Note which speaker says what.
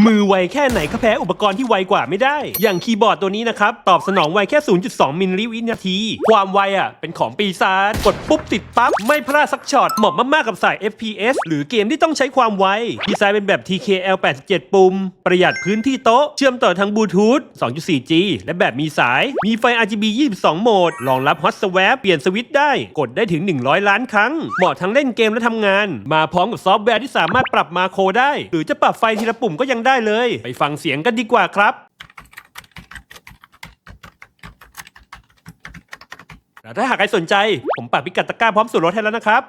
Speaker 1: มือไวแค่ไหนก็แพ้อุปกรณ์ที่ไวกว่าไม่ได้อย่างคีย์บอร์ดตัวนี้นะครับตอบสนองไวแค่ 0.2 มิลลิวินาทีความไวเป็นของปีศาจกดปุ๊บติดปั๊บไม่พลาดสักช็อตเหมาะมากๆกับสาย FPS หรือเกมที่ต้องใช้ความไวดีไซน์เป็นแบบ TKL 87 ปุ่มประหยัดพื้นที่โต๊ะเชื่อมต่อทางบลูทูธ 2.4G และแบบมีสายมีไฟ RGB 22 โหมดรองรับ Hot Swap เปลี่ยนสวิตช์ได้กดได้ถึง100 ล้านครั้งเหมาะทั้งเล่นเกมและทำงานมาพร้อมกับซอฟต์แวร์ที่สามารถปรับมาโครได้หรือจะปรับไฟทีละปุ่มก็ยังได้เลยไปฟังเสียงกันดีกว่าครับถ้าหากใครสนใจผมปักพิกัดตะกร้าพร้อมส่วนลดให้แล้วนะครับ